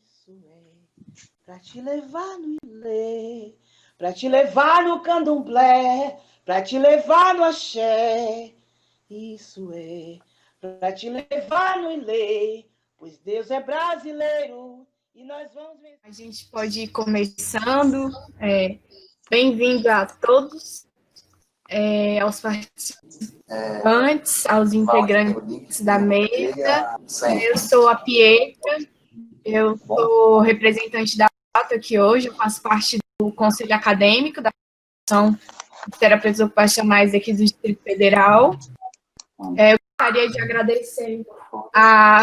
Isso é pra te levar no ilê, pra te levar no candomblé, pra te levar no axé. Isso é pra te levar no ilê, pois Deus é brasileiro e nós vamos vencer. A gente pode ir começando. Bem-vindo a todos, aos participantes, aos integrantes da mesa. Eu sou a Pietra, eu sou representante da ATA aqui hoje, eu faço parte do Conselho Acadêmico da Associação de Terapeutas Ocupacionais aqui do Distrito Federal. Eu gostaria de agradecer a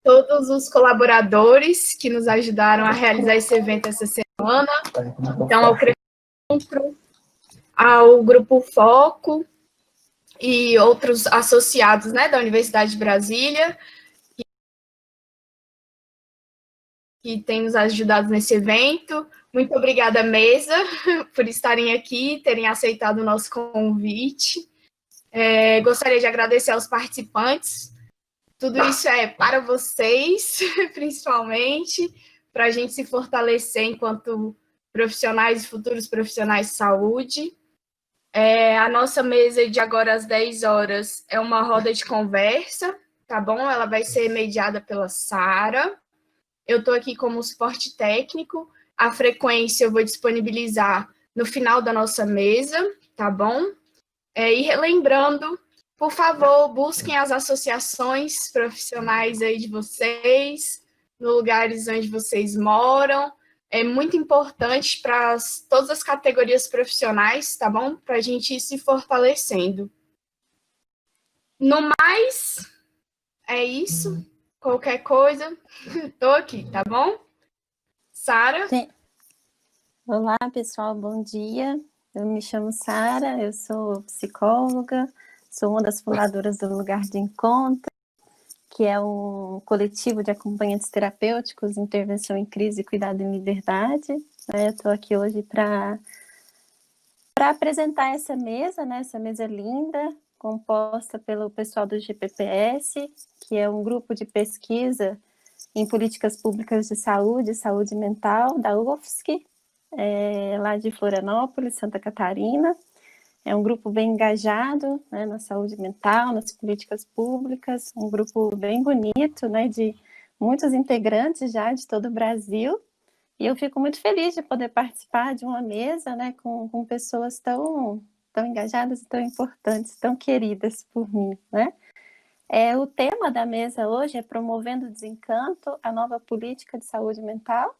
todos os colaboradores que nos ajudaram a realizar esse evento essa semana. Então, ao Crefutro, ao Grupo Foco e outros associados, né, da Universidade de Brasília, que tem nos ajudado nesse evento. Muito obrigada, mesa, por estarem aqui, terem aceitado o nosso convite. Gostaria de agradecer aos participantes. Tudo isso é para vocês, principalmente, para a gente se fortalecer enquanto profissionais e futuros profissionais de saúde. A nossa mesa de agora às 10 horas é uma roda de conversa, tá bom? Ela vai ser mediada pela Sara. Eu estou aqui como suporte técnico. A frequência eu vou disponibilizar no final da nossa mesa, tá bom? E relembrando, por favor, busquem as associações profissionais aí de vocês, nos lugares onde vocês moram. É muito importante para todas as categorias profissionais, tá bom? Para a gente ir se fortalecendo. No mais, é isso. Qualquer coisa, estou aqui, tá bom? Sara? Olá, pessoal, bom dia. Eu me chamo Sara, eu sou psicóloga, sou uma das fundadoras do Lugar de Encontro, que é um coletivo de acompanhantes terapêuticos, intervenção em crise e cuidado em liberdade. Eu estou aqui hoje para apresentar essa mesa, né, essa mesa linda, composta pelo pessoal do GPPS, que é um grupo de pesquisa em políticas públicas de saúde e saúde mental da UFSC, lá de Florianópolis, Santa Catarina. É um grupo bem engajado, né, na saúde mental, nas políticas públicas, um grupo bem bonito, né, de muitos integrantes já de todo o Brasil, e eu fico muito feliz de poder participar de uma mesa, né, com pessoas tão engajadas e tão importantes, tão queridas por mim, né. O tema da mesa hoje é Promovendo o Desencanto, a nova política de saúde mental.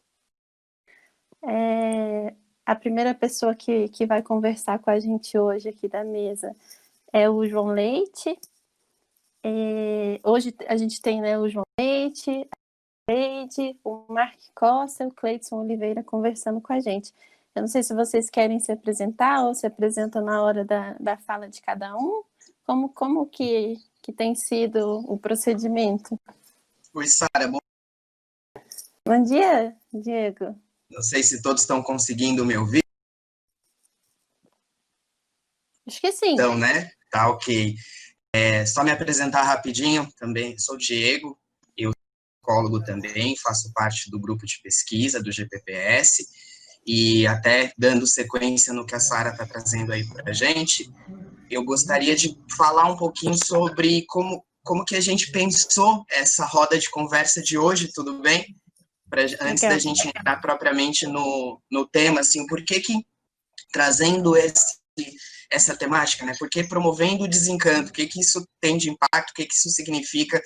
A primeira pessoa que vai conversar com a gente hoje aqui da mesa é o João Leite. Hoje a gente tem, né, o João Leite, a Leide, o Mark Costa e o Cleidson Oliveira conversando com a gente. Eu não sei se vocês querem se apresentar ou se apresentam na hora da fala de cada um. Como que tem sido o procedimento? Oi, Sara. Bom dia, Diego. Não sei se todos estão conseguindo me ouvir. Acho que sim. Então, né? Tá, ok. Só me apresentar rapidinho, também sou Diego, eu sou psicólogo também, faço parte do grupo de pesquisa do GPPS, e até dando sequência no que a Sara está trazendo aí para a gente, eu gostaria de falar um pouquinho sobre como que a gente pensou essa roda de conversa de hoje, tudo bem? Antes da gente entrar propriamente no tema, assim, por que trazendo essa temática, né? Por que promovendo o desencanto? O que isso tem de impacto? O que isso significa,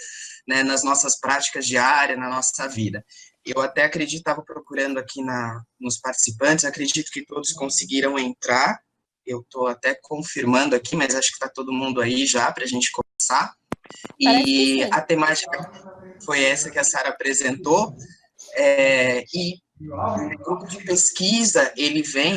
né, nas nossas práticas diárias, na nossa vida? Eu até acredito, estava procurando aqui nos participantes, acredito que todos conseguiram entrar. Eu estou até confirmando aqui, mas acho que está todo mundo aí já para a gente começar. E a temática foi essa que a Sara apresentou. E o grupo de pesquisa,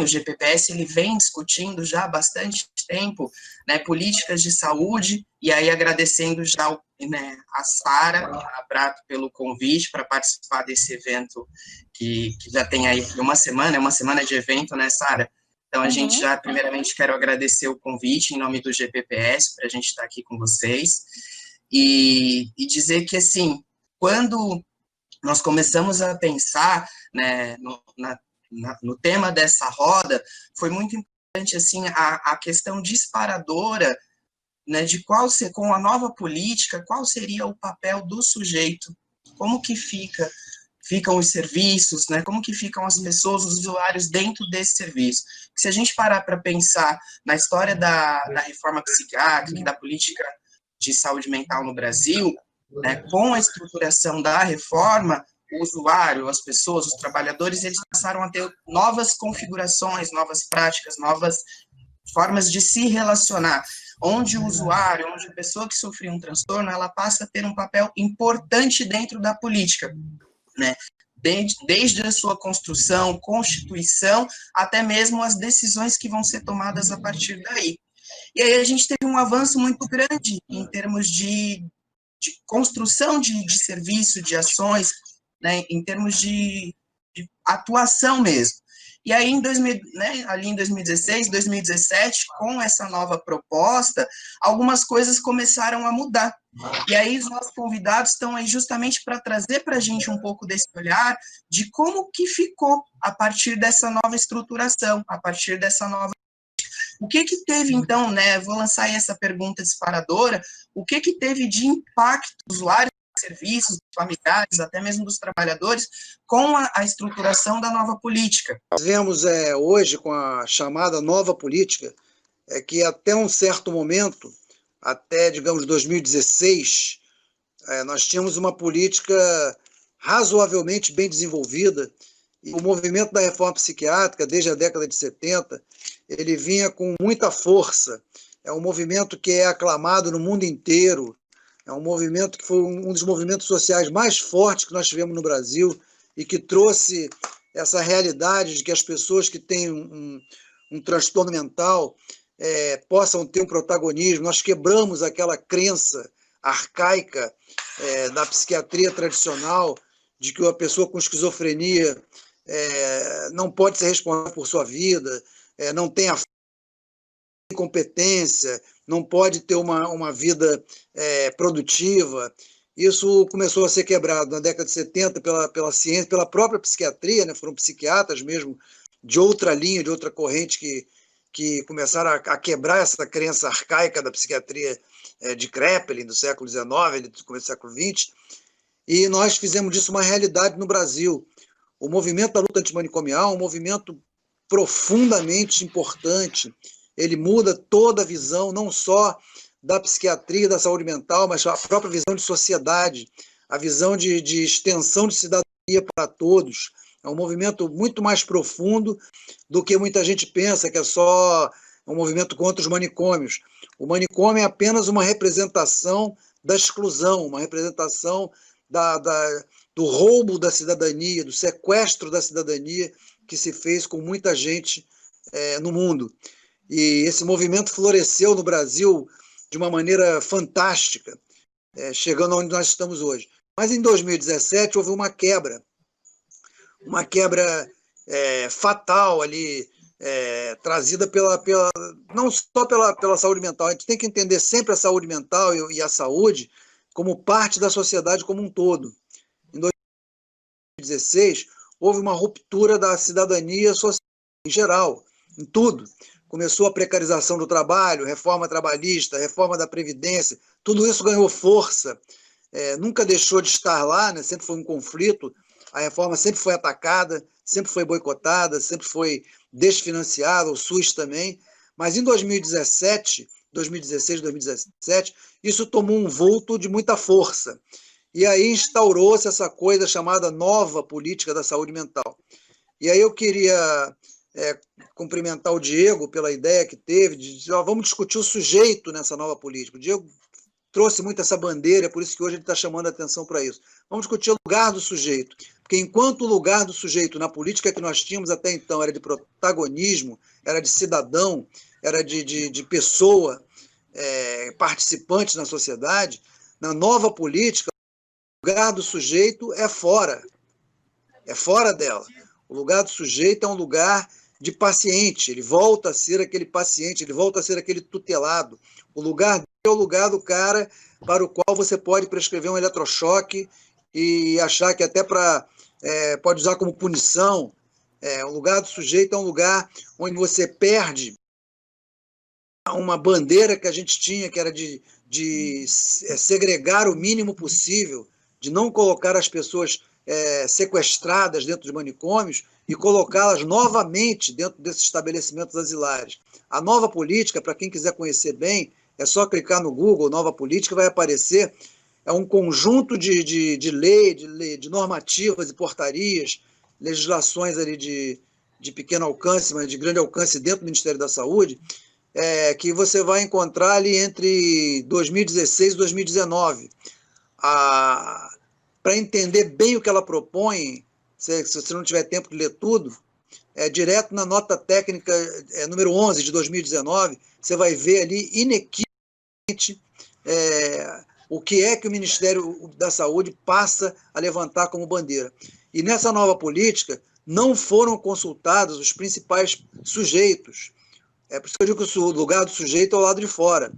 o GPPS, ele vem discutindo já há bastante tempo, né, políticas de saúde, e aí agradecendo já, né, a Sara e a Prato pelo convite para participar desse evento que já tem aí uma semana de evento, né, Sara? Então, a gente já, primeiramente, quero agradecer o convite em nome do GPPS para a gente estar aqui com vocês, e dizer que, assim, quando nós começamos a pensar, né, no tema dessa roda, foi muito importante assim, a questão disparadora, né, de com a nova política, qual seria o papel do sujeito, como que ficam os serviços, né, como que ficam as pessoas, os usuários dentro desse serviço. Porque se a gente parar para pensar na história da reforma psiquiátrica e da política de saúde mental no Brasil, né, com a estruturação da reforma, o usuário, as pessoas, os trabalhadores, eles passaram a ter novas configurações, novas práticas, novas formas de se relacionar, onde o usuário, onde a pessoa que sofreu um transtorno, ela passa a ter um papel importante dentro da política, né? Desde a sua construção, constituição, até mesmo as decisões que vão ser tomadas a partir daí. E aí a gente teve um avanço muito grande em termos de construção de serviço, de ações, né, em termos de atuação mesmo. E aí, ali em 2016, 2017, com essa nova proposta, algumas coisas começaram a mudar. E aí, os nossos convidados estão aí justamente para trazer para a gente um pouco desse olhar de como que ficou a partir dessa nova estruturação, a partir dessa nova... O que teve, então, né, vou lançar aí essa pergunta disparadora, o que teve de impacto dos usuários de serviços, dos familiares, até mesmo dos trabalhadores, com a estruturação da nova política? Nós vemos hoje, com a chamada nova política, que até um certo momento, até, digamos, 2016, nós tínhamos uma política razoavelmente bem desenvolvida, e o movimento da reforma psiquiátrica, desde a década de 70, ele vinha com muita força. É um movimento que é aclamado no mundo inteiro, é um movimento que foi um dos movimentos sociais mais fortes que nós tivemos no Brasil e que trouxe essa realidade de que as pessoas que têm um transtorno mental possam ter um protagonismo. Nós quebramos aquela crença arcaica da psiquiatria tradicional de que uma pessoa com esquizofrenia não pode ser responsável por sua vida, não tem a competência, não pode ter uma vida produtiva. Isso começou a ser quebrado na década de 70 pela ciência, pela própria psiquiatria, né? Foram psiquiatras mesmo de outra linha, de outra corrente que começaram a quebrar essa crença arcaica da psiquiatria de Kraepelin, do século XIX, do começo do século XX, e nós fizemos disso uma realidade no Brasil. O movimento da luta antimanicomial é um movimento profundamente importante. Ele muda toda a visão, não só da psiquiatria, da saúde mental, mas a própria visão de sociedade, a visão de extensão de cidadania para todos. É um movimento muito mais profundo do que muita gente pensa, que é só um movimento contra os manicômios. O manicômio é apenas uma representação da exclusão, uma representação do roubo da cidadania, do sequestro da cidadania que se fez com muita gente no mundo. E esse movimento floresceu no Brasil de uma maneira fantástica, chegando onde nós estamos hoje. Mas em 2017 houve uma quebra fatal ali, trazida não só pela saúde mental. A gente tem que entender sempre a saúde mental e a saúde como parte da sociedade como um todo. Em 2016 houve uma ruptura da cidadania social em geral, em tudo. Começou a precarização do trabalho, reforma trabalhista, reforma da Previdência, tudo isso ganhou força, nunca deixou de estar lá, né? Sempre foi um conflito, a reforma sempre foi atacada, sempre foi boicotada, sempre foi desfinanciada, o SUS também, mas em 2016, 2017, isso tomou um vulto de muita força, e aí instaurou-se essa coisa chamada nova política da saúde mental. E aí eu queria cumprimentar o Diego pela ideia que teve de dizer, vamos discutir o sujeito nessa nova política. O Diego trouxe muito essa bandeira, por isso que hoje ele está chamando a atenção para isso. Vamos discutir o lugar do sujeito, porque enquanto o lugar do sujeito na política que nós tínhamos até então era de protagonismo, era de cidadão, era de pessoa participante na sociedade, na nova política, o lugar do sujeito é fora dela. O lugar do sujeito é um lugar de paciente, ele volta a ser aquele paciente, ele volta a ser aquele tutelado. O lugar dele é o lugar do cara para o qual você pode prescrever um eletrochoque e achar que até pode usar como punição. O lugar do sujeito é um lugar onde você perde uma bandeira que a gente tinha, que era de segregar o mínimo possível, de não colocar as pessoas sequestradas dentro de manicômios e colocá-las novamente dentro desses estabelecimentos asilares. A nova política, para quem quiser conhecer bem, é só clicar no Google, nova política, vai aparecer. É um conjunto de lei, de normativas e portarias, legislações ali de pequeno alcance, mas de grande alcance dentro do Ministério da Saúde, que você vai encontrar ali entre 2016 e 2019. Para entender bem o que ela propõe, se você não tiver tempo de ler tudo, direto na nota técnica número 11 de 2019, você vai ver ali inequivocamente o que é que o Ministério da Saúde passa a levantar como bandeira. E nessa nova política não foram consultados os principais sujeitos. É por isso que eu digo que o lugar do sujeito é ao lado de fora,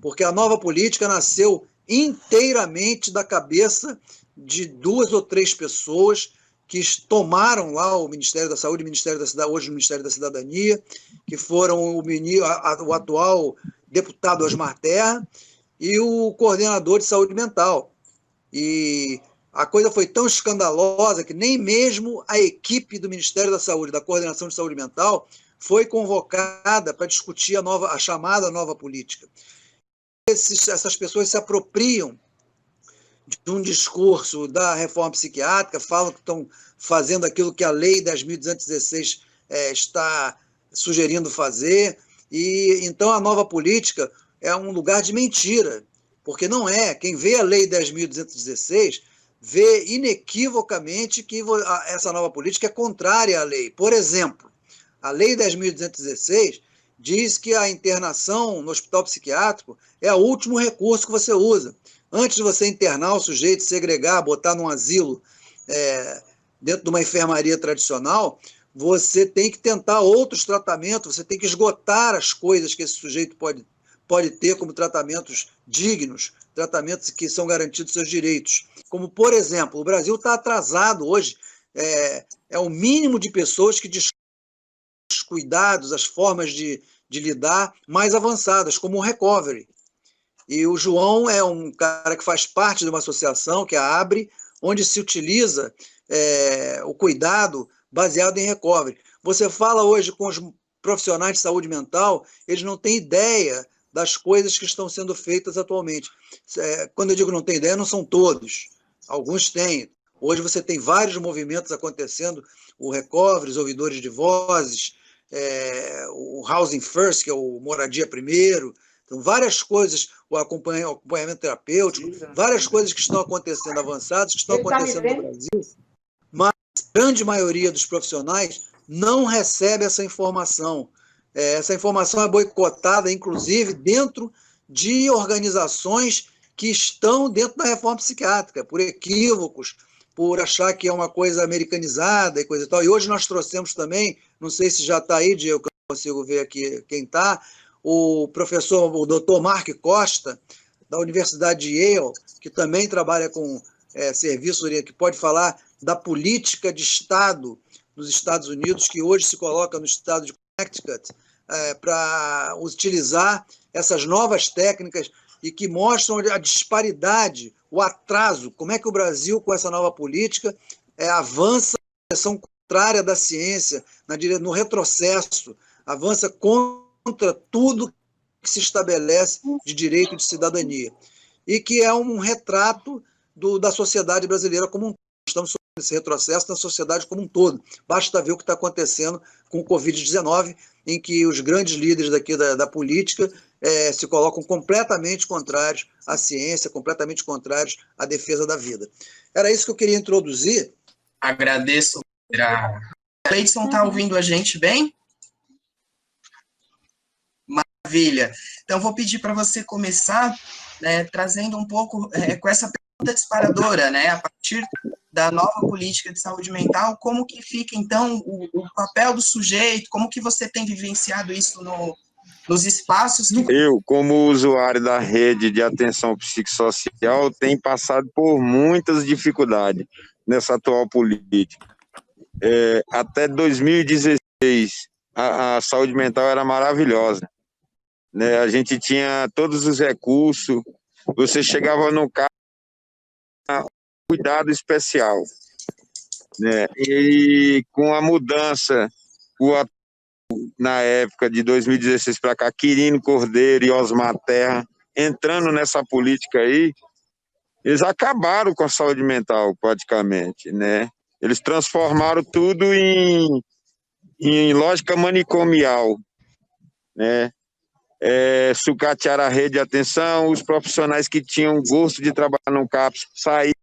porque a nova política nasceu inteiramente da cabeça de 2 ou 3 pessoas que tomaram lá o Ministério da Saúde, hoje o Ministério da Cidadania, que foram o atual deputado Osmar Terra e o coordenador de saúde mental. E a coisa foi tão escandalosa que nem mesmo a equipe do Ministério da Saúde, da Coordenação de Saúde Mental, foi convocada para discutir a chamada nova política. Essas pessoas se apropriam de um discurso da reforma psiquiátrica, falam que estão fazendo aquilo que a Lei 10.216 está sugerindo fazer, e então a nova política é um lugar de mentira, porque não é. Quem vê a Lei 10.216 vê inequivocamente que essa nova política é contrária à lei. Por exemplo, a Lei 10.216 diz que a internação no hospital psiquiátrico é o último recurso que você usa. Antes de você internar o sujeito, segregar, botar num asilo, dentro de uma enfermaria tradicional, você tem que tentar outros tratamentos, você tem que esgotar as coisas que esse sujeito pode ter como tratamentos dignos, tratamentos que são garantidos seus direitos. Como, por exemplo, o Brasil está atrasado hoje, é o mínimo de pessoas que os cuidados, as formas de lidar mais avançadas, como o recovery. E o João é um cara que faz parte de uma associação, que é a ABRE, onde se utiliza o cuidado baseado em recovery. Você fala hoje com os profissionais de saúde mental, eles não têm ideia das coisas que estão sendo feitas atualmente. Quando eu digo não tem ideia, não são todos. Alguns têm. Hoje você tem vários movimentos acontecendo, o recovery, os ouvidores de vozes, o Housing First, que é o Moradia Primeiro. Então, várias coisas, o acompanhamento terapêutico, várias coisas que estão acontecendo avançadas, que estão acontecendo no Brasil, mas a grande maioria dos profissionais não recebe essa informação. Essa informação é boicotada, inclusive, dentro de organizações que estão dentro da reforma psiquiátrica, por equívocos, por achar que é uma coisa americanizada e coisa e tal. E hoje nós trouxemos também, não sei se já está aí, Diego, que eu consigo ver aqui quem está, o doutor Mark Costa, da Universidade de Yale, que também trabalha com serviço, que pode falar da política de Estado nos Estados Unidos, que hoje se coloca no estado de Connecticut, para utilizar essas novas técnicas e que mostram a disparidade, o atraso, como é que o Brasil, com essa nova política, avança na direção contrária da ciência, no retrocesso, avança contra tudo que se estabelece de direito de cidadania. E que é um retrato da sociedade brasileira como um todo. Estamos sofrendo esse retrocesso na sociedade como um todo. Basta ver o que está acontecendo com o Covid-19, em que os grandes líderes daqui da política se colocam completamente contrários à ciência, completamente contrários à defesa da vida. Era isso que eu queria introduzir. Agradeço. A Leidson está ouvindo a gente bem? Maravilha. Então, vou pedir para você começar trazendo um pouco com essa pergunta disparadora, a partir da nova política de saúde mental, como que fica, então, o papel do sujeito, como que você tem vivenciado isso nos espaços que... Eu, como usuário da rede de atenção psicossocial, tenho passado por muitas dificuldades nessa atual política. Até 2016, a saúde mental era maravilhosa, né? A gente tinha todos os recursos, você chegava no carro, cuidado especial, né? E com a mudança, na época de 2016 para cá, Quirino Cordeiro e Osmar Terra entrando nessa política aí, eles acabaram com a saúde mental praticamente, né? Eles transformaram tudo em lógica manicomial, né? Sucatearam a rede de atenção, os profissionais que tinham gosto de trabalhar no CAPS saíram,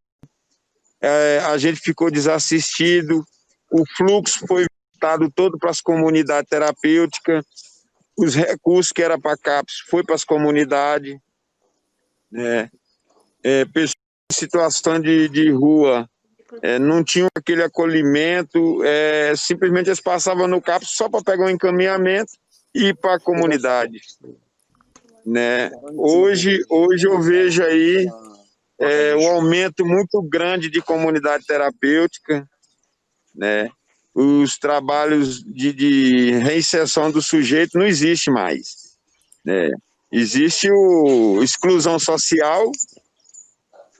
a gente ficou desassistido, o fluxo foi voltado todo para as comunidades terapêuticas, os recursos que era para CAPS foi para as comunidades, né? Pessoas em situação de rua não tinham aquele acolhimento, simplesmente eles passavam no CAPS só para pegar um encaminhamento e ir para a comunidade, né? Hoje eu vejo aí um aumento muito grande de comunidade terapêutica, né? Os trabalhos de reinserção do sujeito não existe mais, né? Existe a exclusão social,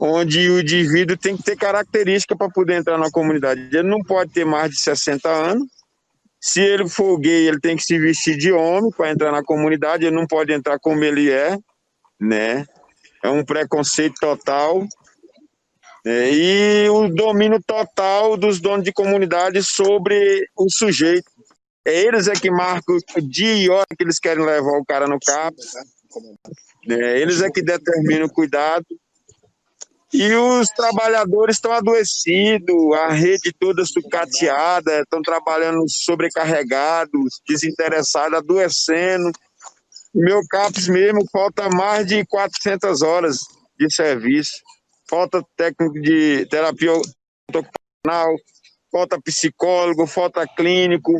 onde o indivíduo tem que ter característica para poder entrar na comunidade. Ele não pode ter mais de 60 anos. Se ele for gay, ele tem que se vestir de homem para entrar na comunidade, ele não pode entrar como ele é, né? É um preconceito total. E o domínio total dos donos de comunidade sobre o sujeito. Eles que marcam o dia e hora que eles querem levar o cara no CAPS. Eles que determinam o cuidado. E os trabalhadores estão adoecidos, a rede toda sucateada, estão trabalhando sobrecarregados, desinteressados, adoecendo. Meu CAPS mesmo falta mais de 400 horas de serviço. Falta técnico de terapia ocupacional, falta psicólogo, falta clínico,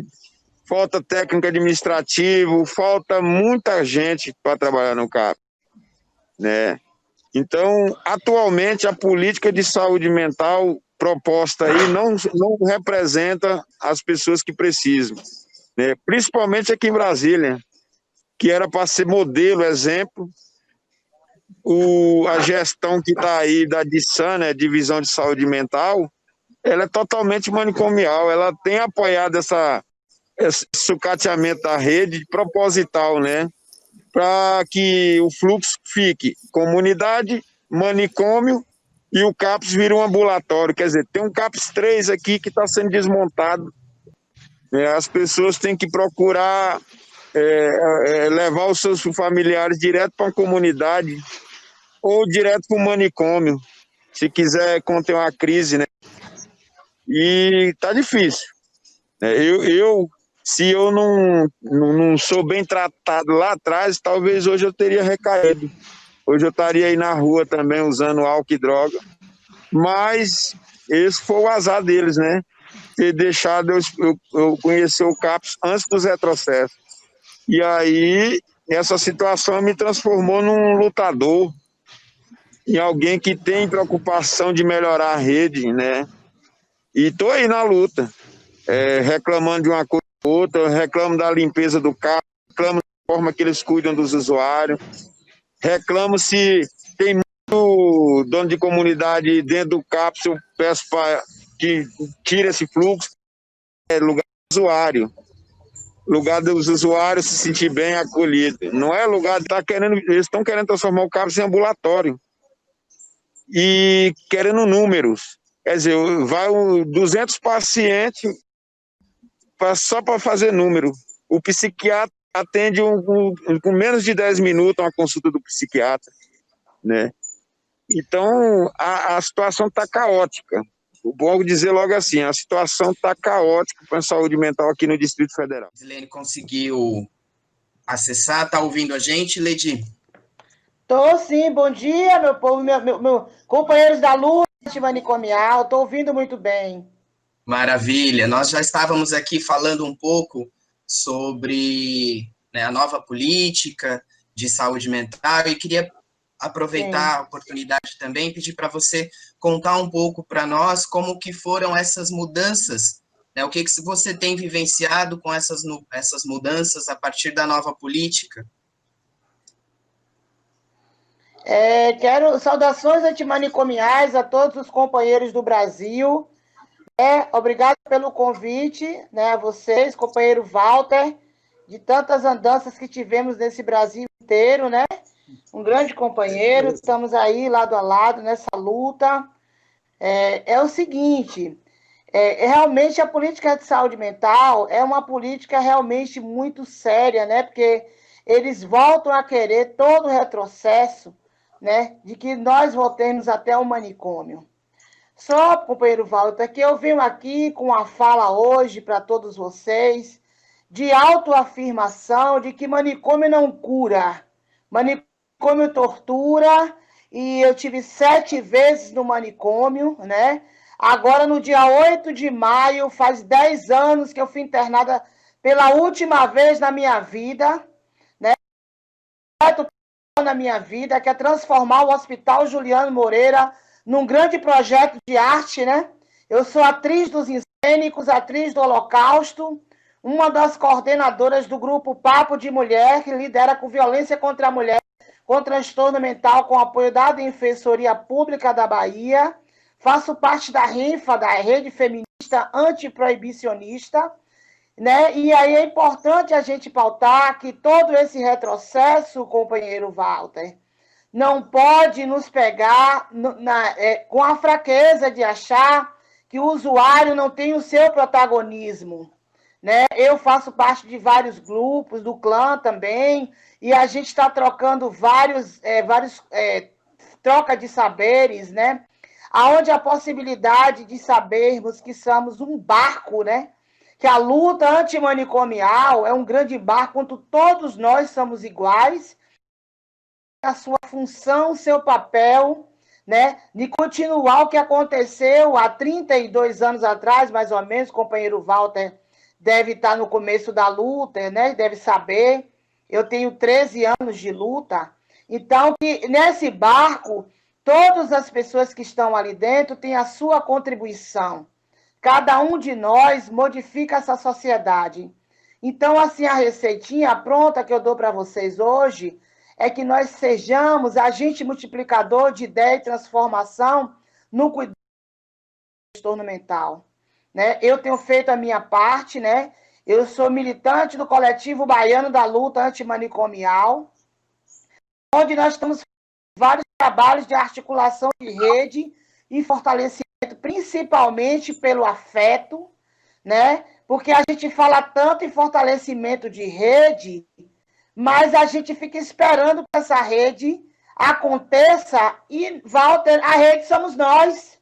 falta técnico administrativo, falta muita gente para trabalhar no CAPS, né? Então, atualmente, a política de saúde mental proposta aí não representa as pessoas que precisam, né? Principalmente aqui em Brasília, que era para ser modelo, exemplo. A gestão que está aí da DISAN, né, Divisão de Saúde Mental, ela é totalmente manicomial, ela tem apoiado esse sucateamento da rede proposital, né? Para que o fluxo fique comunidade, manicômio e o CAPS vira um ambulatório. Quer dizer, tem um CAPS 3 aqui que está sendo desmontado. As pessoas têm que procurar levar os seus familiares direto para a comunidade ou direto para o manicômio, se quiser conter uma crise, né? E tá difícil. Se eu não sou bem tratado lá atrás, talvez hoje eu teria recaído. Hoje eu estaria aí na rua também usando álcool e droga. Mas esse foi o azar deles, né? Ter deixado eu conhecer o CAPS antes dos retrocessos. E aí, essa situação me transformou num lutador, em alguém que tem preocupação de melhorar a rede, né? E estou aí na luta, reclamando de uma coisa ou outra, reclamo da limpeza do carro, reclamo da forma que eles cuidam dos usuários, reclamo se tem muito dono de comunidade dentro do CAPS, eu peço para que tire esse fluxo, lugar do usuário. Lugar dos usuários se sentir bem acolhido. Não é lugar de estar querendo, eles estão querendo transformar o CAPS em ambulatório. E querendo números. Quer dizer, vai 200 pacientes só para fazer número. O psiquiatra atende com menos de 10 minutos uma consulta do psiquiatra, né? Então, a situação está caótica. Vou dizer logo assim, a situação está caótica para a saúde mental aqui no Distrito Federal. Silene conseguiu acessar, está ouvindo a gente, Ledi? Tô sim, bom dia, meu povo, meu companheiros da luta manicomial, tô ouvindo muito bem. Maravilha, nós já estávamos aqui falando um pouco sobre né, a nova política de saúde mental, e queria aproveitar a oportunidade também e pedir para você contar um pouco para nós como que foram essas mudanças, né, o que você tem vivenciado com essas mudanças a partir da nova política. Quero saudações antimanicomiais a todos os companheiros do Brasil. Obrigado pelo convite, né, a vocês, companheiro Walter, de tantas andanças que tivemos nesse Brasil inteiro, né? Um grande companheiro, estamos aí lado a lado nessa luta. É o seguinte, realmente a política de saúde mental é uma política realmente muito séria, né? Porque eles voltam a querer todo o retrocesso, né? De que nós voltemos até o manicômio. Só, companheiro Walter, que eu venho aqui com uma fala hoje para todos vocês de autoafirmação de que manicômio não cura. Manicômio tortura, e eu tive 7 vezes no manicômio, né? Agora, no dia 8 de maio, faz 10 anos que eu fui internada pela última vez na minha vida, né? Na minha vida, que é transformar o Hospital Juliano Moreira num grande projeto de arte, né? Eu sou atriz dos Incênicos, atriz do Holocausto, uma das coordenadoras do grupo Papo de Mulher, que lidera com violência contra a mulher, com transtorno mental, com apoio da Defensoria Pública da Bahia. Faço parte da RINFA, da Rede Feminista Antiproibicionista, né? E aí é importante a gente pautar que todo esse retrocesso, companheiro Walter, não pode nos pegar com a fraqueza de achar que o usuário não tem o seu protagonismo, né? Eu faço parte de vários grupos, do clã também, e a gente está trocando vários troca de saberes, né? Aonde a possibilidade de sabermos que somos um barco, né? Que a luta antimanicomial é um grande barco, onde todos nós somos iguais, a sua função, seu papel, né, de continuar o que aconteceu há 32 anos atrás, mais ou menos. O companheiro Walter deve estar no começo da luta, né, deve saber. Eu tenho 13 anos de luta. Então, que nesse barco, todas as pessoas que estão ali dentro têm a sua contribuição. Cada um de nós modifica essa sociedade. Então, assim, a receitinha pronta que eu dou para vocês hoje é que nós sejamos agente multiplicador de ideia e transformação no cuidado do transtorno mental, né? Eu tenho feito a minha parte, né? Eu sou militante do Coletivo Baiano da Luta Antimanicomial, onde nós estamos fazendo vários trabalhos de articulação de rede e fortalecimento, principalmente pelo afeto, né? Porque a gente fala tanto em fortalecimento de rede, mas a gente fica esperando que essa rede aconteça e, Walter, a rede somos nós.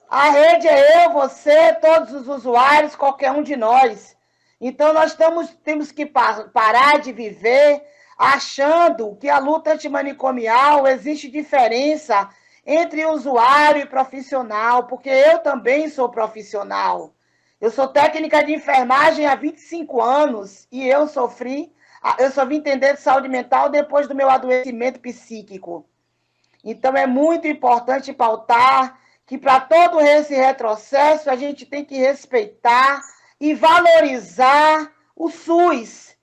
A rede é eu, você, todos os usuários, qualquer um de nós. Então, nós temos que parar de viver achando que a luta antimanicomial existe diferença entre usuário e profissional, porque eu também sou profissional. Eu sou técnica de enfermagem há 25 anos e eu só vim entender de saúde mental depois do meu adoecimento psíquico. Então, é muito importante pautar que, para todo esse retrocesso, a gente tem que respeitar e valorizar o SUS,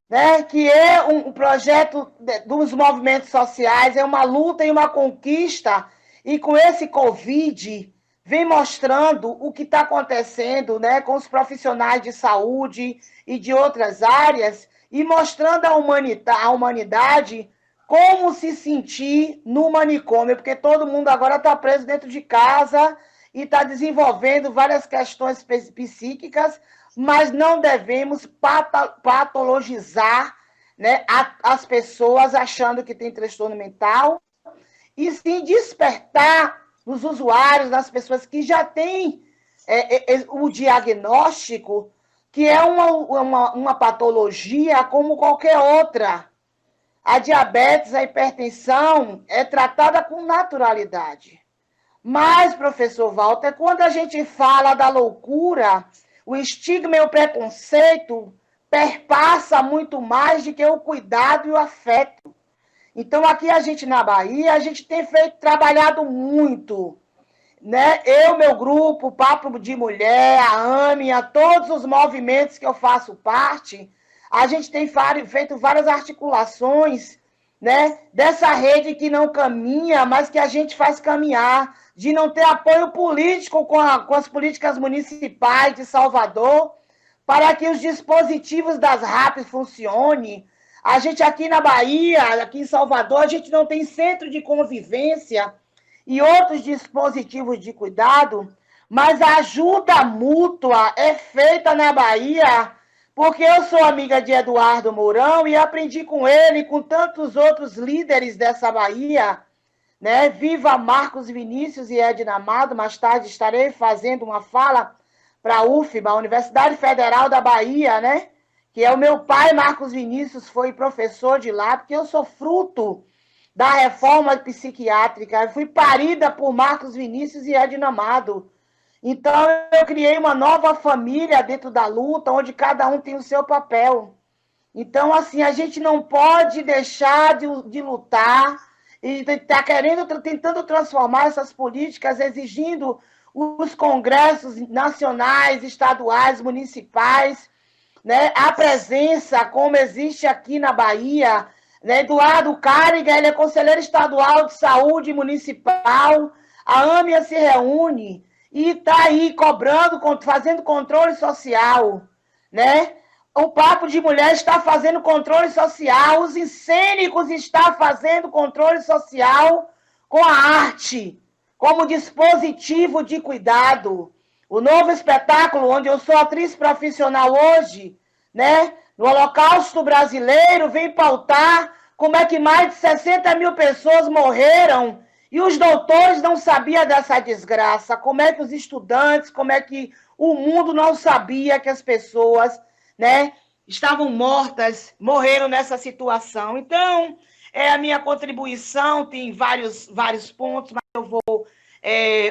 né? Que é um projeto dos movimentos sociais, é uma luta e uma conquista, e com esse Covid vem mostrando o que está acontecendo, né, com os profissionais de saúde e de outras áreas, e mostrando à humanidade como se sentir no manicômio, porque todo mundo agora está preso dentro de casa e está desenvolvendo várias questões psíquicas, mas não devemos patologizar, né, as pessoas achando que tem transtorno mental, e sim despertar nos usuários, nas pessoas que já têm o diagnóstico, que é uma patologia como qualquer outra. A diabetes, a hipertensão é tratada com naturalidade. Mas, professor Walter, quando a gente fala da loucura, o estigma e o preconceito perpassa muito mais do que o cuidado e o afeto. Então, aqui a gente na Bahia, a gente tem trabalhado muito, né? Eu, meu grupo, Papo de Mulher, a AMIA, todos os movimentos que eu faço parte, a gente tem feito várias articulações, né, dessa rede que não caminha, mas que a gente faz caminhar, de não ter apoio político com as políticas municipais de Salvador, para que os dispositivos das RAP funcionem. A gente aqui na Bahia, aqui em Salvador, a gente não tem centro de convivência e outros dispositivos de cuidado, mas a ajuda mútua é feita na Bahia, porque eu sou amiga de Eduardo Mourão e aprendi com ele e com tantos outros líderes dessa Bahia, né? Viva Marcos Vinícius e Edna Amado, mais tarde estarei fazendo uma fala para a UFBA, a Universidade Federal da Bahia, né? Que é o meu pai, Marcos Vinícius, foi professor de lá, porque eu sou fruto da reforma psiquiátrica. Eu fui parida por Marcos Vinícius e Edna Amado. Então, eu criei uma nova família dentro da luta, onde cada um tem o seu papel. Então, assim, a gente não pode deixar de lutar e está tentando transformar essas políticas, exigindo os congressos nacionais, estaduais, municipais, né? A presença, como existe aqui na Bahia, né? Eduardo Cáriga, ele é conselheiro estadual de saúde municipal, a AMIA se reúne e está aí cobrando, fazendo controle social, né? O Papo de Mulher está fazendo controle social, os Incênicos estão fazendo controle social com a arte, como dispositivo de cuidado. O novo espetáculo, onde eu sou atriz profissional hoje, né, no Holocausto Brasileiro, vem pautar como é que mais de 60 mil pessoas morreram e os doutores não sabiam dessa desgraça, como é que os estudantes, como é que o mundo não sabia que as pessoas, né, estavam mortas, morreram nessa situação. Então, a minha contribuição tem vários pontos, mas eu vou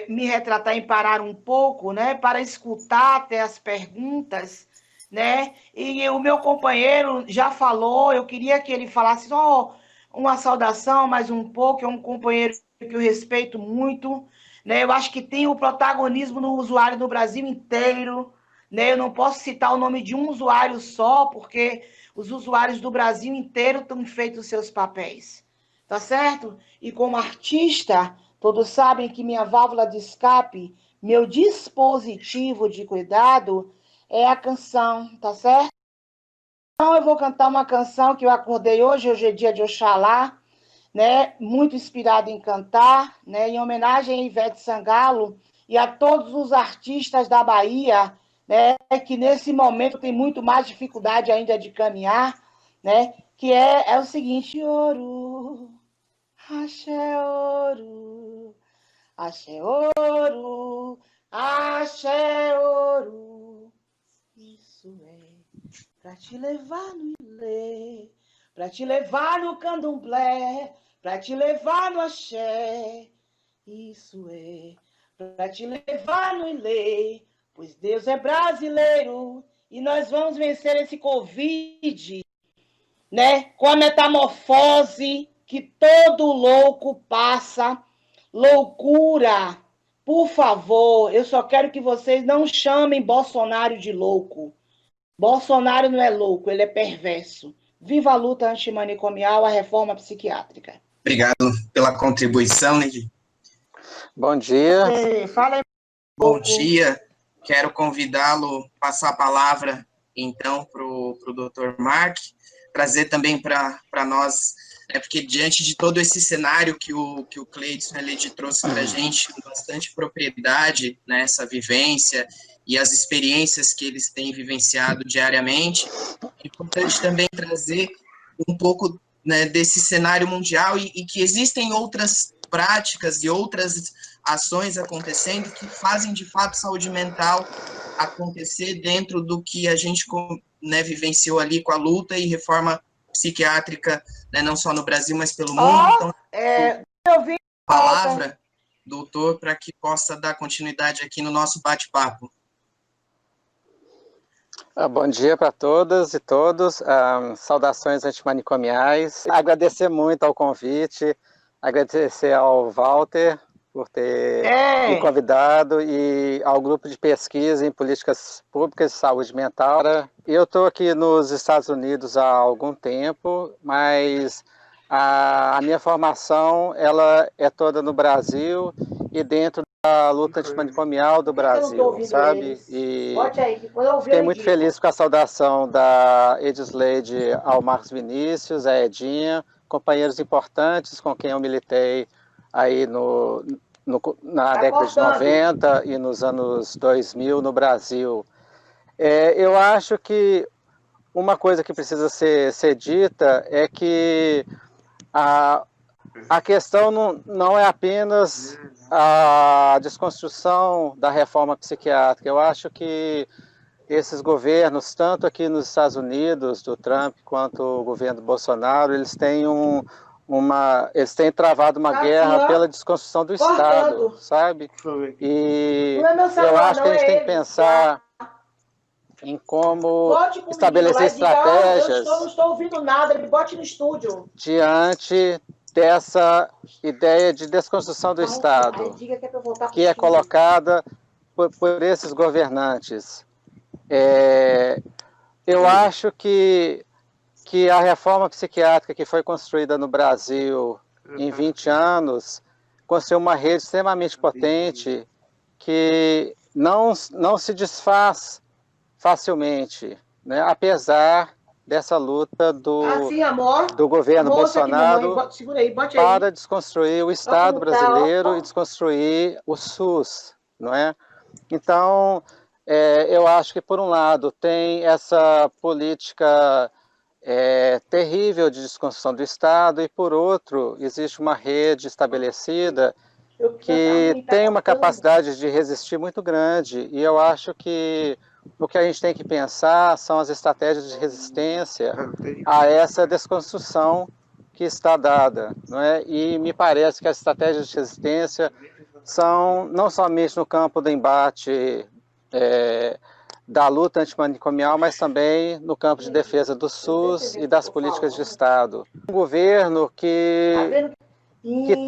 me retratar em parar um pouco, né, para escutar até as perguntas, né? E o meu companheiro já falou, eu queria que ele falasse só uma saudação, mais um pouco, é um companheiro que eu respeito muito, né? Eu acho que tem o protagonismo no usuário no Brasil inteiro, né? Eu não posso citar o nome de um usuário só, porque os usuários do Brasil inteiro têm feito os seus papéis, tá certo? E como artista, todos sabem que minha válvula de escape, meu dispositivo de cuidado é a canção, tá certo? Então eu vou cantar uma canção que eu acordei hoje é dia de Oxalá, né? Muito inspirada em cantar, né? Em homenagem a Ivete Sangalo e a todos os artistas da Bahia, né? Que nesse momento tem muito mais dificuldade ainda de caminhar, né? Que é o seguinte: ouro, axé ouro, axé ouro, axé ouro. Isso é pra te levar no ilê, pra te levar no candomblé, pra te levar no axé. Isso é pra te levar no ilê, pois Deus é brasileiro e nós vamos vencer esse Covid, né? Com a metamorfose que todo louco passa. Loucura. Por favor, eu só quero que vocês não chamem Bolsonaro de louco. Bolsonaro não é louco, ele é perverso. Viva a luta antimanicomial, a reforma psiquiátrica. Obrigado pela contribuição, Neide. Bom dia. Fala aí. Bom dia. Quero convidá-lo, passar a palavra, então, para o Dr. Mark, trazer também para nós, porque diante de todo esse cenário que o Cleidson trouxe para a gente, com bastante propriedade, né, essa vivência e as experiências que eles têm vivenciado diariamente, é importante também trazer um pouco, né, desse cenário mundial e que existem outras práticas e outras ações acontecendo que fazem, de fato, saúde mental acontecer dentro do que a gente, né, vivenciou ali com a luta e reforma psiquiátrica, né, não só no Brasil, mas pelo mundo. Então, eu vi a palavra, doutor, para que possa dar continuidade aqui no nosso bate-papo. Bom dia para todas e todos, saudações antimanicomiais. Agradecer muito ao convite, agradecer ao Walter por ter me convidado e ao grupo de pesquisa em políticas públicas de saúde mental. Eu estou aqui nos Estados Unidos há algum tempo, mas a minha formação ela é toda no Brasil e dentro da luta antimanicomial do Brasil, sabe? E fiquei muito feliz com a saudação da Edisleide ao Marcos Vinícius, a Edinha, companheiros importantes com quem eu militei aí na década de 90 e nos anos 2000 no Brasil. Eu acho que uma coisa que precisa ser dita é que a questão não é apenas a desconstrução da reforma psiquiátrica. Eu acho que esses governos, tanto aqui nos Estados Unidos, do Trump, quanto o governo do Bolsonaro, eles têm eles têm travado uma guerra pela desconstrução do Estado, sabe? E eu acho que a gente tem que pensar em como estabelecer estratégias. Eu não estou ouvindo nada, me bote no estúdio. Diante dessa ideia de desconstrução do Estado, que é colocada por esses governantes. Eu acho que a reforma psiquiátrica que foi construída no Brasil em 20 anos construiu uma rede extremamente potente que não se desfaz facilmente, né? Apesar dessa luta do governo Bolsonaro para desconstruir o Estado brasileiro e desconstruir o SUS, não é? Então, eu acho que, por um lado, tem essa política terrível de desconstrução do Estado e, por outro, existe uma rede estabelecida que tem uma capacidade de resistir muito grande, e eu acho que o que a gente tem que pensar são as estratégias de resistência a essa desconstrução que está dada, não é? E me parece que as estratégias de resistência são não somente no campo do embate da luta antimanicomial, mas também no campo de defesa do SUS e das políticas de Estado. Um governo que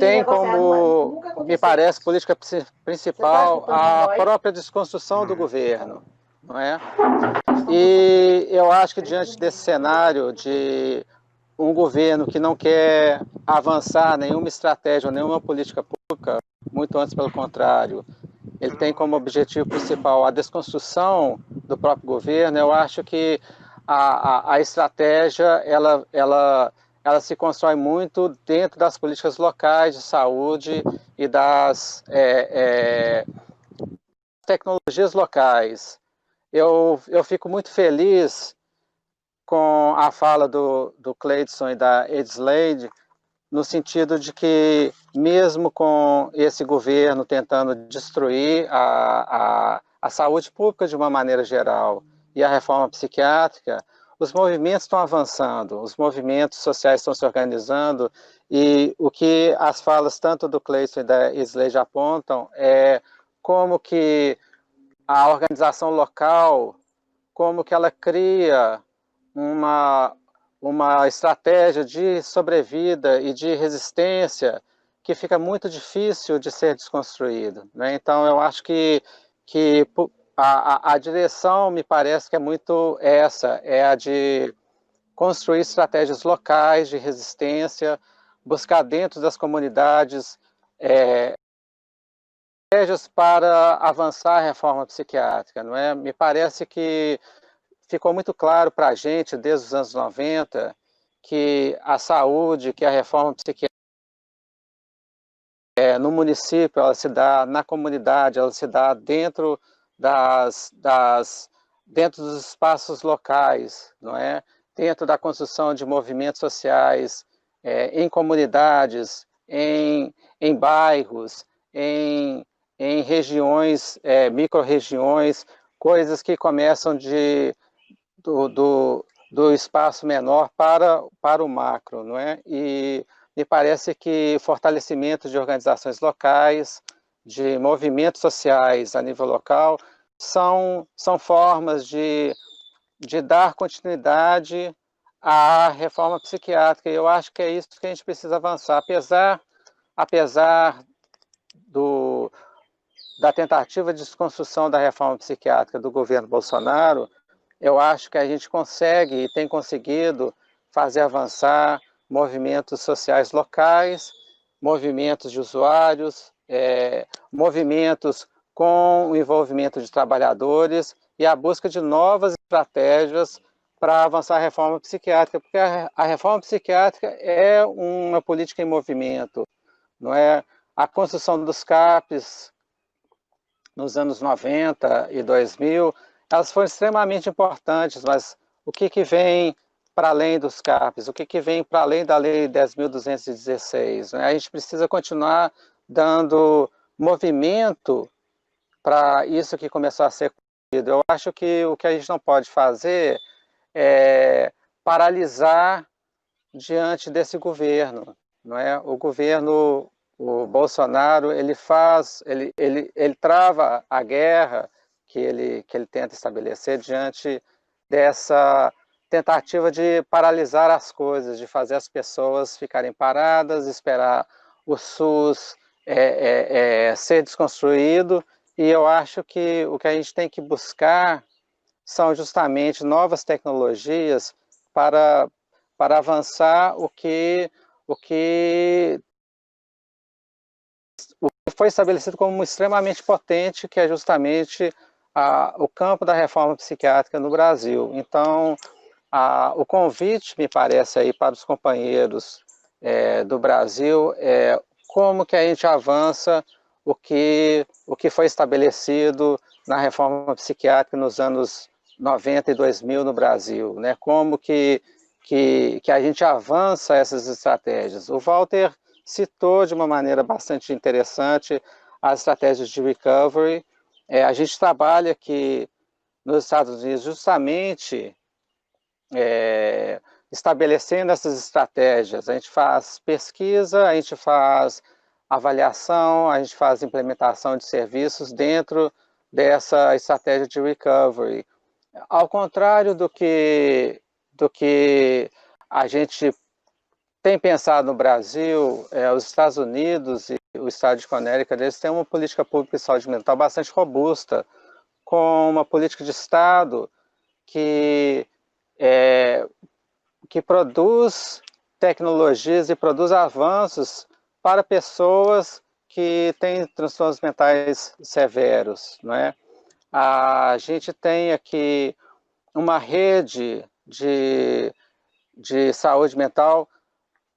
tem como, me parece, política principal a própria desconstrução do governo, não é? E eu acho que diante desse cenário de um governo que não quer avançar nenhuma estratégia ou nenhuma política pública, muito antes pelo contrário, ele tem como objetivo principal a desconstrução do próprio governo, eu acho que a estratégia ela se constrói muito dentro das políticas locais de saúde e das tecnologias locais. Eu fico muito feliz com a fala do Cleidson e da Edisleide, no sentido de que, mesmo com esse governo tentando destruir a saúde pública de uma maneira geral e a reforma psiquiátrica, os movimentos estão avançando, os movimentos sociais estão se organizando, e o que as falas tanto do Cleidson e da Edisleide apontam é como que a organização local, como que ela cria uma estratégia de sobrevida e de resistência que fica muito difícil de ser desconstruído, né? Então, eu acho que a direção me parece que é muito essa, é a de construir estratégias locais de resistência, buscar dentro das comunidades estratégias para avançar a reforma psiquiátrica, não é? Me parece que ficou muito claro para a gente, desde os anos 90, que a saúde, que a reforma psiquiátrica no município, ela se dá na comunidade, ela se dá dentro dentro dos espaços locais, não é? Dentro da construção de movimentos sociais, em comunidades, em bairros, em regiões, micro-regiões, coisas que começam do espaço menor para o macro, não é? E me parece que fortalecimento de organizações locais, de movimentos sociais a nível local, são formas de de dar continuidade à reforma psiquiátrica. Eu acho que é isso que a gente precisa avançar, apesar da tentativa de desconstrução da reforma psiquiátrica do governo Bolsonaro. Eu acho que a gente consegue e tem conseguido fazer avançar movimentos sociais locais, movimentos de usuários, movimentos com o envolvimento de trabalhadores e a busca de novas estratégias para avançar a reforma psiquiátrica, porque a reforma psiquiátrica é uma política em movimento, não é? A construção dos CAPs nos anos 90 e 2000, elas foram extremamente importantes, mas o que vem para além dos CAPs? O que vem para além da Lei 10.216? Né? A gente precisa continuar dando movimento para isso que começou a ser cumprido. Eu acho que o que a gente não pode fazer é paralisar diante desse governo, não é? O governo, o Bolsonaro, ele trava a guerra que ele tenta estabelecer diante dessa tentativa de paralisar as coisas, de fazer as pessoas ficarem paradas, esperar o SUS ser desconstruído. E eu acho que o que a gente tem que buscar são justamente novas tecnologias para avançar o que foi estabelecido como extremamente potente, que é justamente o campo da reforma psiquiátrica no Brasil. Então, o convite, me parece, aí para os companheiros do Brasil é como que a gente avança o que foi estabelecido na reforma psiquiátrica nos anos 90 e 2000 no Brasil, né? Como que a gente avança essas estratégias. O Walter citou de uma maneira bastante interessante as estratégias de recovery. A gente trabalha aqui nos Estados Unidos justamente estabelecendo essas estratégias. A gente faz pesquisa, a gente faz avaliação, a gente faz implementação de serviços dentro dessa estratégia de recovery. Ao contrário do que a gente tem pensado no Brasil, os Estados Unidos e o estado de Connecticut, eles têm uma política pública de saúde mental bastante robusta, com uma política de Estado que produz tecnologias e produz avanços para pessoas que têm transtornos mentais severos, não é? A gente tem aqui uma rede de saúde mental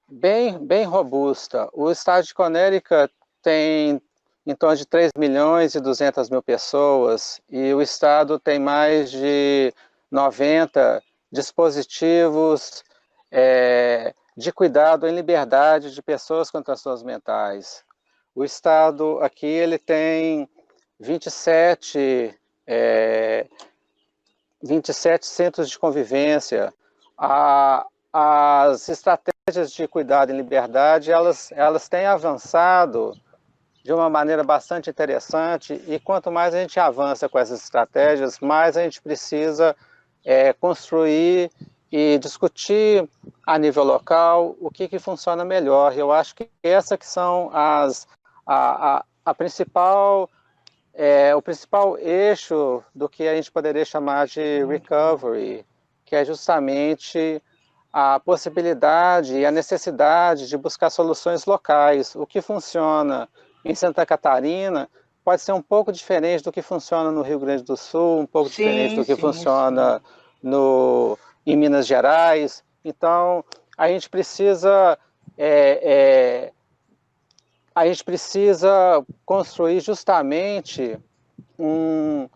bem robusta. O estado de Connecticut tem em torno de 3.200.000 pessoas e o estado tem mais de 90 dispositivos de cuidado em liberdade de pessoas com transtornos mentais. O estado aqui ele tem 27 centros de convivência. As estratégias de cuidado em liberdade, elas têm avançado de uma maneira bastante interessante, e quanto mais a gente avança com essas estratégias, mais a gente precisa construir e discutir a nível local o que funciona melhor. Eu acho que essa que são o principal eixo do que a gente poderia chamar de recovery, que é justamente a possibilidade e a necessidade de buscar soluções locais. O que funciona em Santa Catarina pode ser um pouco diferente do que funciona no Rio Grande do Sul, um pouco diferente do que funciona em Minas Gerais. Então, a gente precisa construir justamente um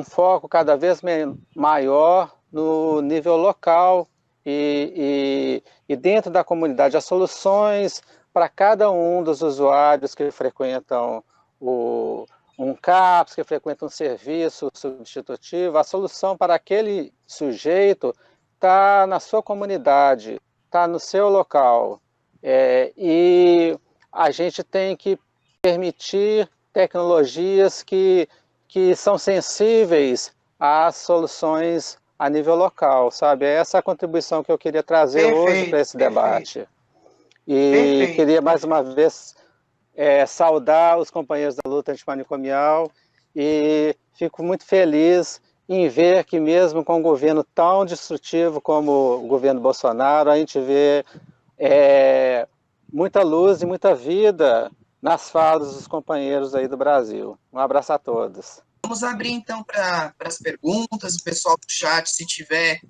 foco cada vez maior no nível local e dentro da comunidade, as soluções para cada um dos usuários que frequentam um CAPS, que frequentam um serviço substitutivo. A solução para aquele sujeito está na sua comunidade, está no seu local. E a gente tem que permitir tecnologias que são sensíveis às soluções a nível local, sabe? Essa é a contribuição que eu queria trazer hoje para esse debate. E queria mais uma vez saudar os companheiros da luta antimanicomial e fico muito feliz em ver que mesmo com um governo tão destrutivo como o governo Bolsonaro, a gente vê muita luz e muita vida nas falas dos companheiros aí do Brasil. Um abraço a todos. Vamos abrir, então, para as perguntas. O pessoal do chat, se tiver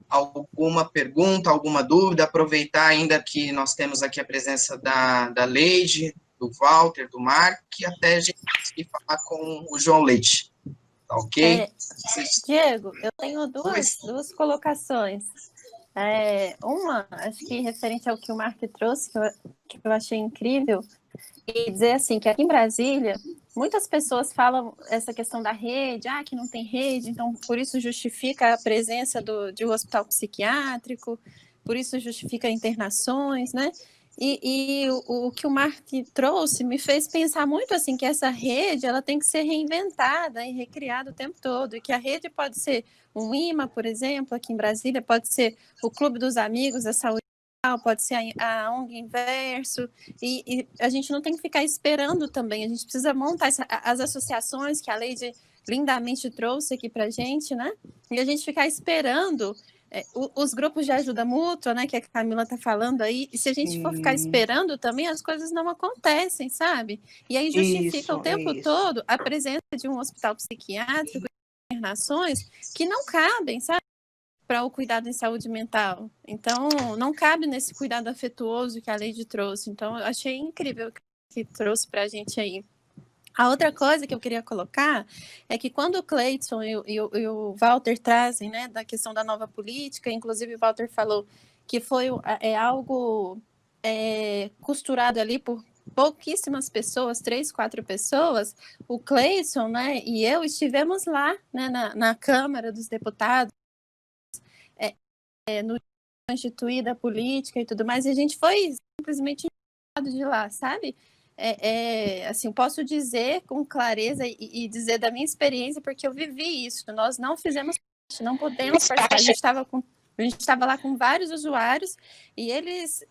alguma pergunta, alguma dúvida, aproveitar ainda que nós temos aqui a presença da Leide, do Walter, do Marco, e até a gente conseguir falar com o João Leite. Tá ok? Diego, eu tenho duas colocações. Uma, acho que referente ao que o Marco trouxe, que eu achei incrível, e dizer assim, que aqui em Brasília, muitas pessoas falam essa questão da rede, que não tem rede, então por isso justifica a presença de um hospital psiquiátrico, por isso justifica internações, né? E o que o Mark trouxe me fez pensar muito assim, que essa rede ela tem que ser reinventada e recriada o tempo todo, e que a rede pode ser um IMA, por exemplo, aqui em Brasília, pode ser o Clube dos Amigos da Saúde, pode ser a ONG Inverso, e a gente não tem que ficar esperando também, a gente precisa montar as associações que a Leide lindamente trouxe aqui para a gente, né? E a gente ficar esperando os grupos de ajuda mútua, né, que a Camila está falando aí, e se a gente for ficar esperando também, as coisas não acontecem, sabe? E aí justifica o tempo todo a presença de um hospital psiquiátrico, de internações que não cabem, sabe? Para o cuidado em saúde mental. Então, não cabe nesse cuidado afetuoso que a Leide trouxe. Então, eu achei incrível o que trouxe para a gente aí. A outra coisa que eu queria colocar é que quando o Cleiton e o Walter trazem, né, da questão da nova política, inclusive o Walter falou que foi algo costurado ali por pouquíssimas pessoas, 3, 4 pessoas, o Cleiton, né, e eu estivemos lá, né, na Câmara dos Deputados, no constituída a política e tudo mais, e a gente foi simplesmente de lá, sabe? Assim, eu posso dizer com clareza e dizer da minha experiência, porque eu vivi isso. Nós não fizemos parte, não podemos participar. A gente estava lá com vários usuários e eles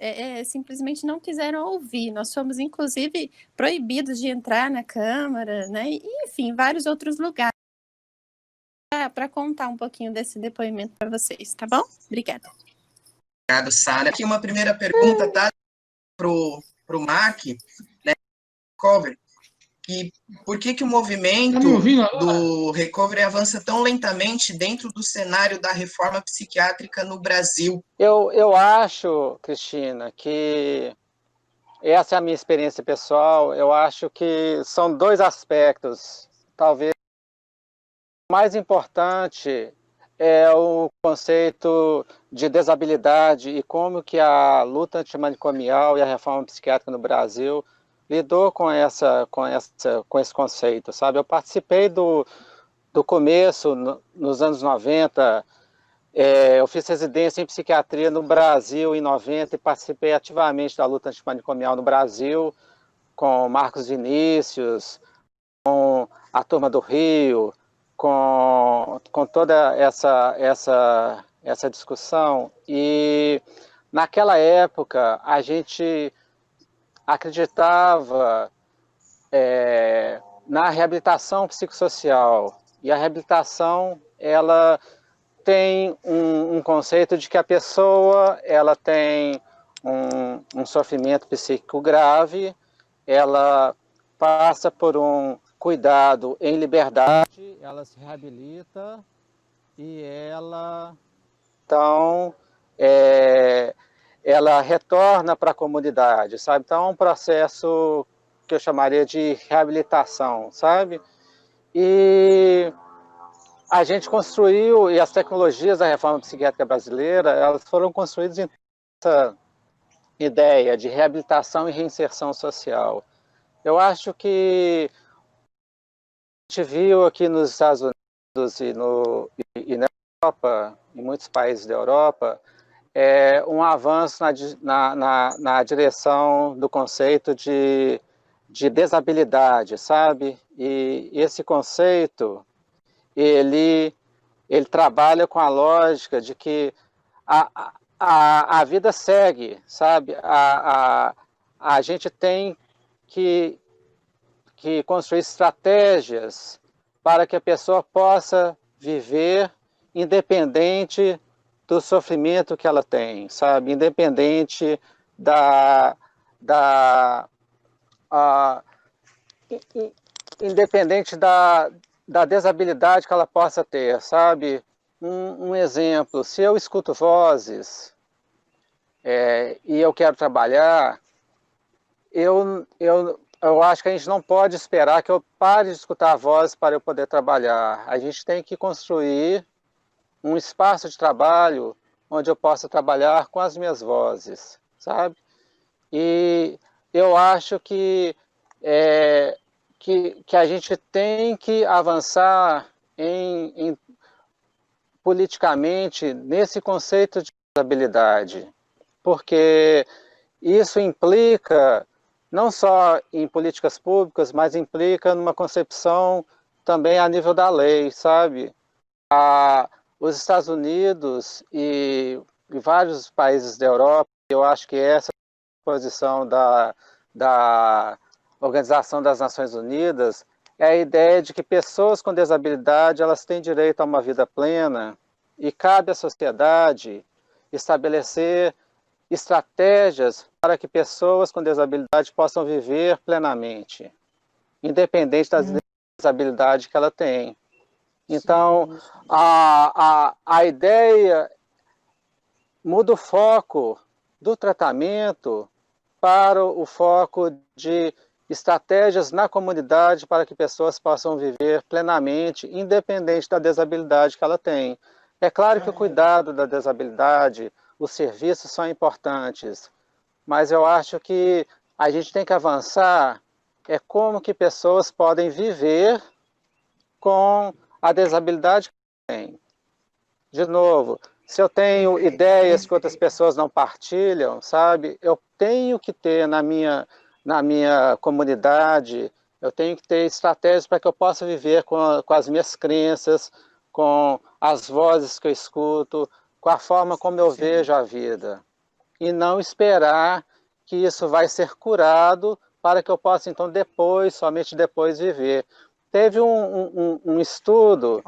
simplesmente não quiseram ouvir. Nós fomos, inclusive, proibidos de entrar na Câmara, né? E, enfim, vários outros lugares. Para contar um pouquinho desse depoimento para vocês, tá bom? Obrigada. Obrigado, Sara. Aqui uma primeira pergunta, tá? Para o Mark, né, Recovery, que por que o movimento do Recovery avança tão lentamente dentro do cenário da reforma psiquiátrica no Brasil? Eu acho, Cristina, que essa é a minha experiência pessoal, eu acho que são 2 aspectos, talvez o mais importante é o conceito de desabilidade e como que a luta antimanicomial e a reforma psiquiátrica no Brasil lidou com esse conceito, sabe? Eu participei do começo, nos anos 90, eu fiz residência em psiquiatria no Brasil em 90 e participei ativamente da luta antimanicomial no Brasil, com Marcos Vinícius, com a Turma do Rio, com toda essa discussão. E naquela época a gente acreditava na reabilitação psicossocial, e a reabilitação ela tem um conceito de que a pessoa ela tem um sofrimento psíquico grave, ela passa por um cuidado em liberdade, ela se reabilita e ela, então, ela retorna para a comunidade, sabe? Então, é um processo que eu chamaria de reabilitação, sabe? E a gente construiu, e as tecnologias da reforma psiquiátrica brasileira, elas foram construídas em essa ideia de reabilitação e reinserção social. Eu acho que a gente viu aqui nos Estados Unidos e na Europa, em muitos países da Europa, um avanço na direção do conceito de desabilidade, sabe? E esse conceito, ele trabalha com a lógica de que a vida segue, sabe? A gente tem que construir estratégias para que a pessoa possa viver independente do sofrimento que ela tem, sabe? Independente independente da desabilidade que ela possa ter, sabe? Um exemplo, se eu escuto vozes e eu quero trabalhar, eu acho que a gente não pode esperar que eu pare de escutar vozes para eu poder trabalhar. A gente tem que construir um espaço de trabalho onde eu possa trabalhar com as minhas vozes, sabe? E eu acho que a gente tem que avançar politicamente nesse conceito de habilidade, porque isso implica não só em políticas públicas, mas implica numa concepção também a nível da lei, sabe? Os Estados Unidos e vários países da Europa, eu acho que essa posição da Organização das Nações Unidas é a ideia de que pessoas com desabilidade elas têm direito a uma vida plena e cabe à sociedade estabelecer estratégias para que pessoas com desabilidade possam viver plenamente, independente das desabilidades que ela tem. Então, a ideia muda o foco do tratamento para o foco de estratégias na comunidade para que pessoas possam viver plenamente, independente da desabilidade que ela tem. É claro que o cuidado da desabilidade, os serviços são importantes, mas eu acho que a gente tem que avançar como que pessoas podem viver com a desabilidade que tem. De novo, se eu tenho ideias que outras pessoas não partilham, sabe, eu tenho que ter na minha comunidade, eu tenho que ter estratégias para que eu possa viver com as minhas crenças, com as vozes que eu escuto, com a forma como eu vejo a vida. E não esperar que isso vai ser curado para que eu possa, então, somente depois viver. Teve um estudo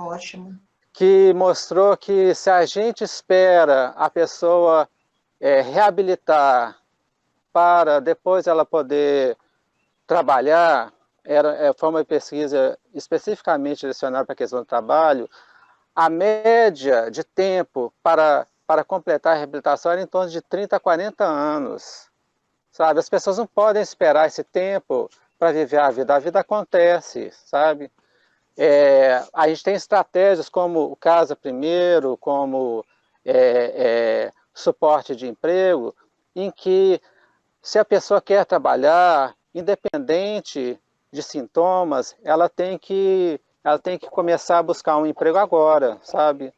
que mostrou que se a gente espera a pessoa reabilitar para depois ela poder trabalhar, foi uma pesquisa especificamente direcionada para a questão do trabalho, a média de tempo para completar a reabilitação era em torno de 30 a 40 anos. Sabe? As pessoas não podem esperar esse tempo para viver a vida acontece, sabe? A gente tem estratégias como o Casa Primeiro, como suporte de emprego, em que se a pessoa quer trabalhar, independente de sintomas, ela tem que começar a buscar um emprego agora, sabe?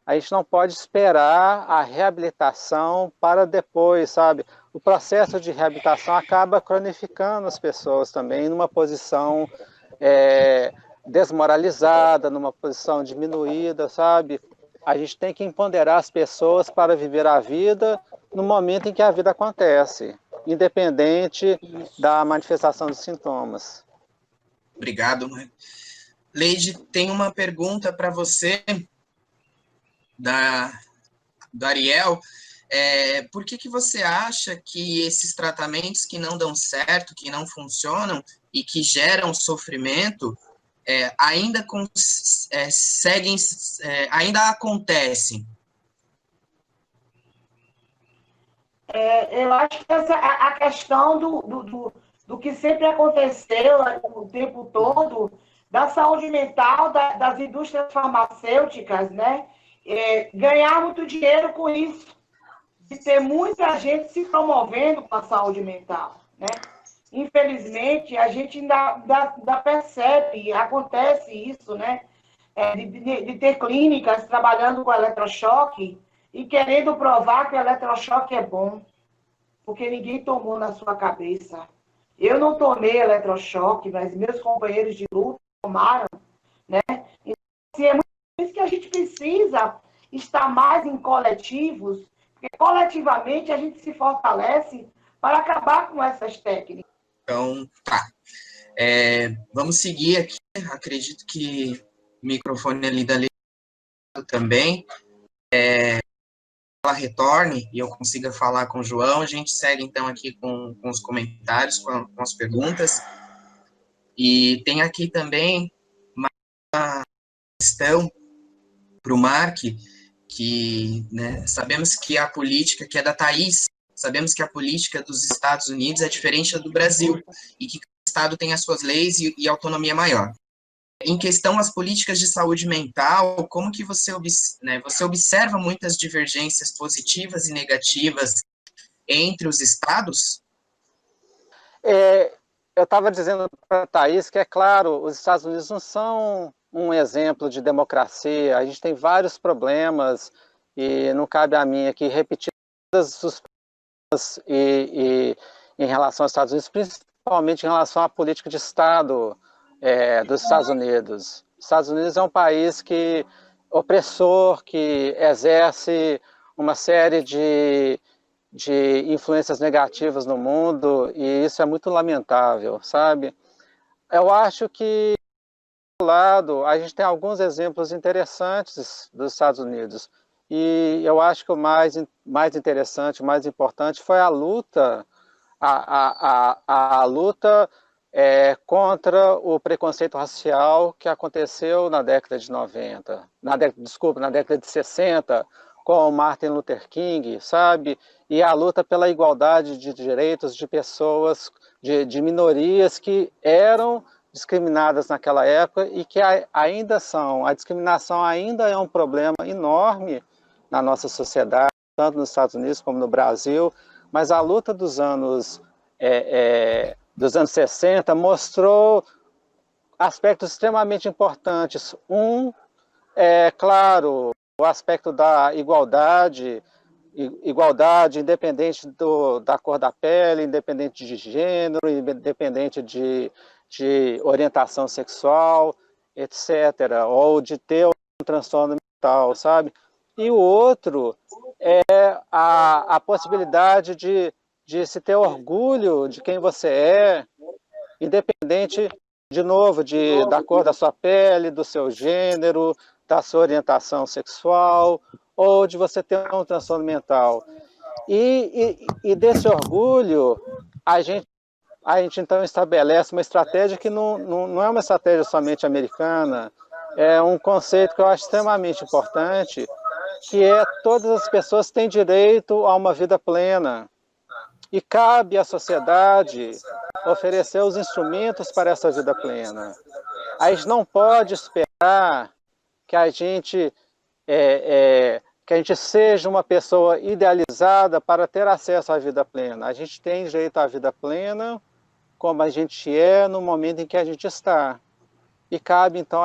A gente não pode esperar a reabilitação para depois, sabe? O processo de reabilitação acaba cronificando as pessoas também numa posição desmoralizada, numa posição diminuída, sabe? A gente tem que empoderar as pessoas para viver a vida no momento em que a vida acontece, independente da manifestação dos sintomas. Obrigado. Leide, tem uma pergunta para você, do Ariel. Por que você acha que esses tratamentos que não dão certo, que não funcionam e que geram sofrimento, ainda acontecem? Eu acho que a questão do que sempre aconteceu o tempo todo, da saúde mental, das indústrias farmacêuticas, né? Ganhar muito dinheiro com isso, de ter muita gente se promovendo com a saúde mental, né? Infelizmente, a gente ainda percebe, acontece isso, né? De ter clínicas trabalhando com eletrochoque e querendo provar que o eletrochoque é bom, porque ninguém tomou na sua cabeça. Eu não tomei eletrochoque, mas meus companheiros de luta tomaram, né? Então, se precisa estar mais em coletivos, porque coletivamente a gente se fortalece para acabar com essas técnicas. Então, tá. Vamos seguir aqui. Acredito que o microfone ali da Leandro também. Ela retorne e eu consiga falar com o João. A gente segue, então, aqui com os comentários, com as perguntas. E tem aqui também uma questão para o Mark, que, né, sabemos que a política, que é da Thaís, sabemos que a política dos Estados Unidos é diferente da do Brasil, e que cada estado tem as suas leis e autonomia maior. Em questão às políticas de saúde mental, como que você observa muitas divergências positivas e negativas entre os estados? Eu estava dizendo para a Thaís que, é claro, os Estados Unidos não são um exemplo de democracia, a gente tem vários problemas, e não cabe a mim aqui repetir todos os problemas em relação aos Estados Unidos, principalmente em relação à política de Estado dos Estados Unidos. Os Estados Unidos é um país opressor, que exerce uma série de influências negativas no mundo, e isso é muito lamentável, sabe? Eu acho que, do lado, a gente tem alguns exemplos interessantes dos Estados Unidos, e eu acho que o mais interessante, o mais importante foi a luta, a luta contra o preconceito racial que aconteceu na década de 90, na década de 60, com o Martin Luther King, sabe? E a luta pela igualdade de direitos de pessoas, de minorias que eram discriminadas naquela época e que ainda são. A discriminação ainda é um problema enorme na nossa sociedade, tanto nos Estados Unidos como no Brasil, mas a luta dos anos 60 mostrou aspectos extremamente importantes. Claro, o aspecto da igualdade independente da cor da pele, independente de gênero, independente de orientação sexual, etc., ou de ter um transtorno mental, sabe? E o outro é a possibilidade de se ter orgulho de quem você é, independente, de novo, da cor da sua pele, do seu gênero, da sua orientação sexual, ou de você ter um transtorno mental. E desse orgulho, a gente então estabelece uma estratégia que não é uma estratégia somente americana, é um conceito que eu acho extremamente importante, que é todas as pessoas têm direito a uma vida plena. E cabe à sociedade oferecer os instrumentos para essa vida plena. A gente não pode esperar que a gente seja uma pessoa idealizada para ter acesso à vida plena. A gente tem direito à vida plena como a gente é no momento em que a gente está. E cabe, então,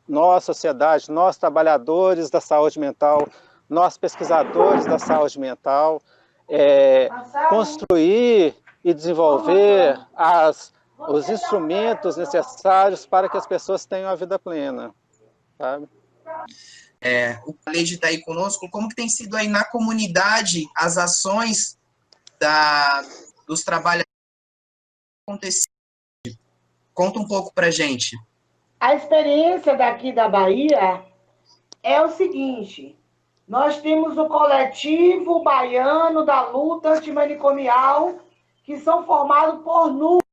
nós, sociedade, nós, trabalhadores da saúde mental, nós, pesquisadores da saúde mental, construir e desenvolver os instrumentos necessários para que as pessoas tenham a vida plena, sabe? O Khaled está aí conosco. Como que tem sido aí na comunidade as ações dos trabalhadores acontecidas? Conta um pouco para a gente. A experiência daqui da Bahia é o seguinte: nós temos o coletivo baiano da luta antimanicomial, que são formados por núcleos.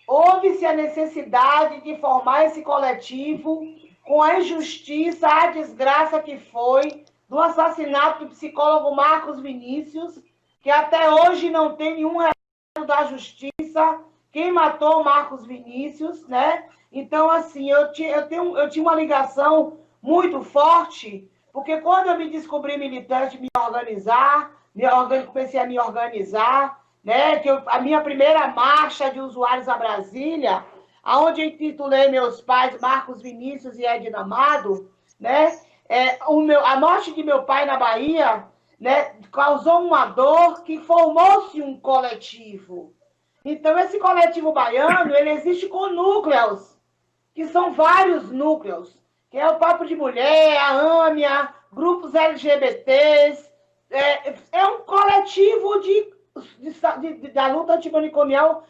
Houve-se a necessidade de formar esse coletivo com a injustiça, a desgraça que foi do assassinato do psicólogo Marcos Vinícius, que até hoje não tem nenhum relato da justiça quem matou o Marcos Vinícius, né? Então, assim, eu tinha uma ligação muito forte, porque quando eu me descobri militante, comecei a me organizar, né? A minha primeira marcha de usuários a Brasília, onde eu intitulei meus pais Marcos Vinícius e Edna Amado, né? A morte de meu pai na Bahia, né, causou uma dor que formou-se um coletivo. Então, esse coletivo baiano, ele existe com núcleos, que são vários núcleos, que é o Papo de Mulher, a AMIA, grupos LGBTs, é um coletivo da luta antimanicomial